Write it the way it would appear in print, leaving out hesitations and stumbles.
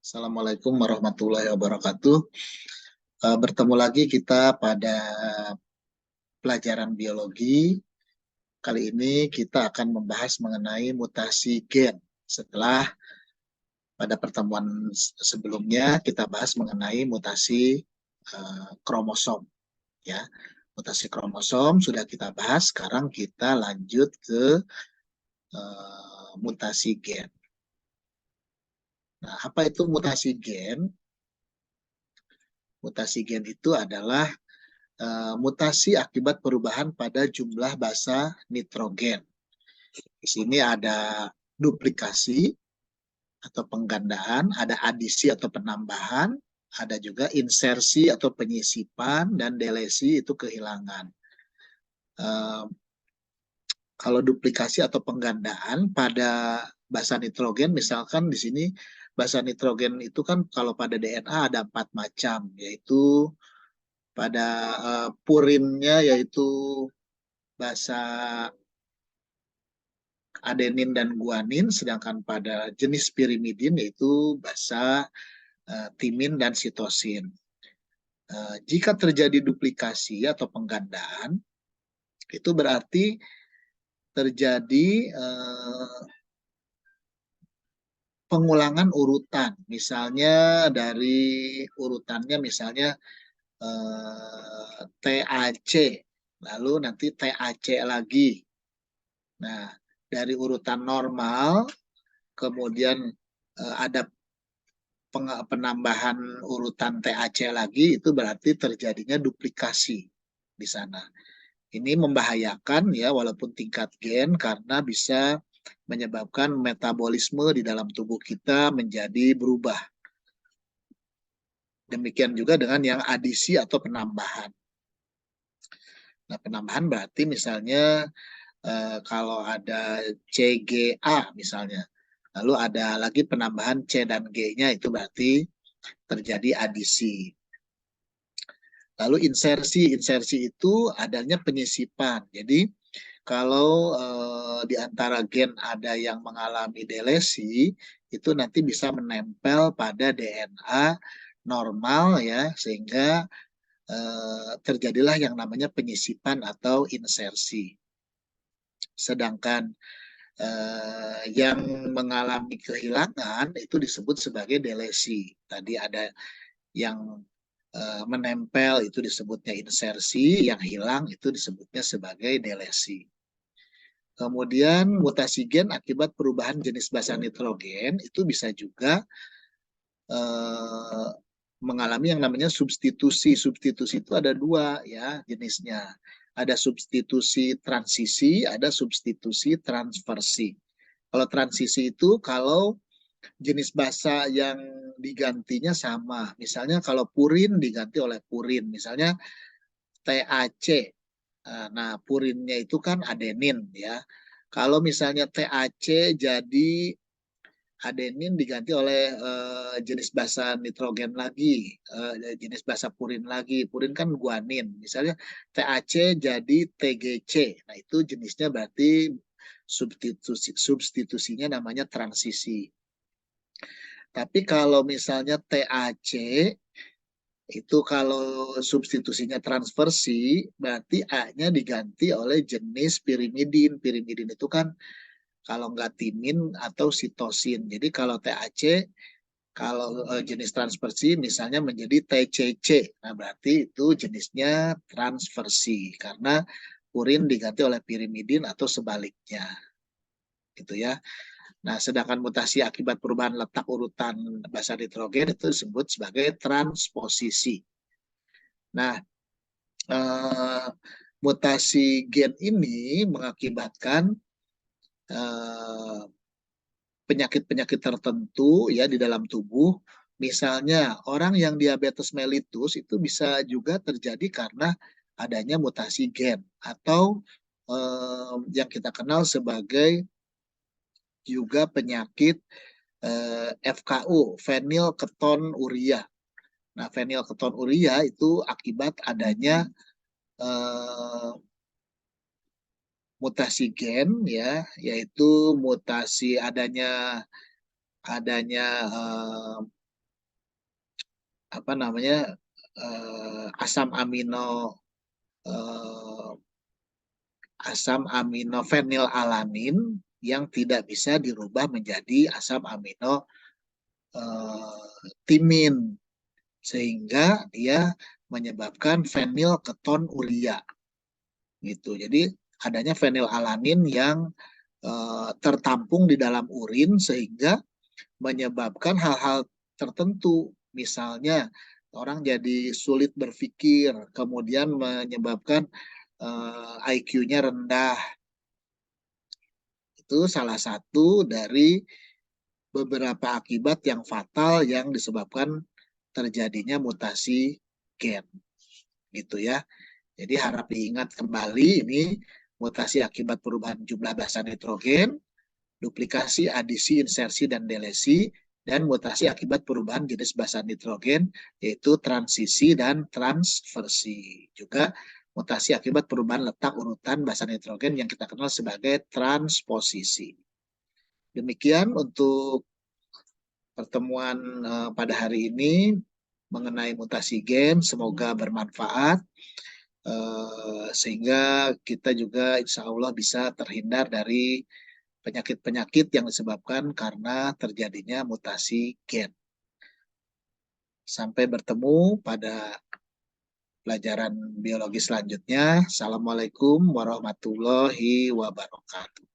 Assalamualaikum warahmatullahi wabarakatuh. Bertemu lagi kita pada pelajaran biologi. Kali ini kita akan membahas mengenai mutasi gen. Setelah pada pertemuan sebelumnya kita bahas mengenai mutasi kromosom. Ya, mutasi kromosom sudah kita bahas. Sekarang kita lanjut ke mutasi gen. Nah, apa itu mutasi gen? Mutasi gen itu adalah mutasi akibat perubahan pada jumlah basa nitrogen. Di sini ada duplikasi atau penggandaan, ada adisi atau penambahan, ada juga insersi atau penyisipan, dan delesi itu kehilangan. Kalau duplikasi atau penggandaan pada basa nitrogen, misalkan di sini basa nitrogen itu kan kalau pada DNA ada 4 macam, yaitu pada purinnya yaitu basa adenin dan guanin, sedangkan pada jenis pirimidin yaitu basa timin dan sitosin. Jika terjadi duplikasi atau penggandaan, itu berarti terjadi pengulangan urutan. Misalnya dari urutannya misalnya TAC, lalu nanti TAC lagi. Nah, dari urutan normal, kemudian ada penambahan urutan TAC lagi, itu berarti terjadinya duplikasi di sana. Ini membahayakan ya, walaupun tingkat gen, karena bisa menyebabkan metabolisme di dalam tubuh kita menjadi berubah. Demikian juga dengan yang adisi atau penambahan. Nah, penambahan berarti misalnya kalau ada CGA misalnya, lalu ada lagi penambahan C dan G-nya, itu berarti terjadi adisi. Lalu insersi itu adanya penyisipan. Jadi kalau di antara gen ada yang mengalami delesi, itu nanti bisa menempel pada DNA normal ya, sehingga terjadilah yang namanya penyisipan atau insersi. Sedangkan yang mengalami kehilangan itu disebut sebagai delesi. Tadi ada yang menempel itu disebutnya insersi, yang hilang itu disebutnya sebagai delesi. Kemudian mutasi gen akibat perubahan jenis basa nitrogen itu bisa juga mengalami yang namanya substitusi. Substitusi itu ada dua ya jenisnya. Ada substitusi transisi, ada substitusi transversi. Kalau transisi itu kalau jenis basa yang digantinya sama. Misalnya kalau purin diganti oleh purin. Misalnya TAC. Nah, purinnya itu kan adenin ya. Kalau misalnya TAC jadi adenin diganti oleh jenis basa nitrogen lagi, jenis basa purin lagi. Purin kan guanin. Misalnya TAC jadi TGC. Nah, itu jenisnya berarti substitusinya namanya transisi. Tapi kalau misalnya TAC itu kalau substitusinya transversi, berarti A-nya diganti oleh jenis pirimidin. Pirimidin itu kan kalau nggak timin atau sitosin. Jadi kalau TAC, kalau jenis transversi misalnya menjadi TCC. Nah, berarti itu jenisnya transversi karena purin diganti oleh pirimidin atau sebaliknya. Gitu ya. Nah, sedangkan mutasi akibat perubahan letak urutan basa nitrogen itu disebut sebagai transposisi. Nah, mutasi gen ini mengakibatkan penyakit-penyakit tertentu ya di dalam tubuh. Misalnya orang yang diabetes mellitus itu bisa juga terjadi karena adanya mutasi gen atau yang kita kenal sebagai juga penyakit FKU, fenilketonuria. Nah, fenilketonuria itu akibat adanya mutasi gen ya, yaitu mutasi adanya apa namanya asam amino fenilalanin yang tidak bisa dirubah menjadi asam amino timin, sehingga dia menyebabkan fenilketonuria gitu. Jadi adanya fenilalanin yang tertampung di dalam urin sehingga menyebabkan hal-hal tertentu, misalnya orang jadi sulit berpikir, kemudian menyebabkan IQ-nya rendah. Itu salah satu dari beberapa akibat yang fatal yang disebabkan terjadinya mutasi gen, gitu ya. Jadi harap diingat kembali ini mutasi akibat perubahan jumlah basa nitrogen, duplikasi, adisi, insersi, dan delesi, dan mutasi akibat perubahan jenis basa nitrogen, yaitu transisi dan transversi. Juga mutasi akibat perubahan letak urutan basa nitrogen yang kita kenal sebagai transposisi. Demikian untuk pertemuan pada hari ini mengenai mutasi gen, semoga bermanfaat sehingga kita juga insya Allah bisa terhindar dari penyakit-penyakit yang disebabkan karena terjadinya mutasi gen. Sampai bertemu pada pelajaran biologi selanjutnya. Assalamualaikum warahmatullahi wabarakatuh.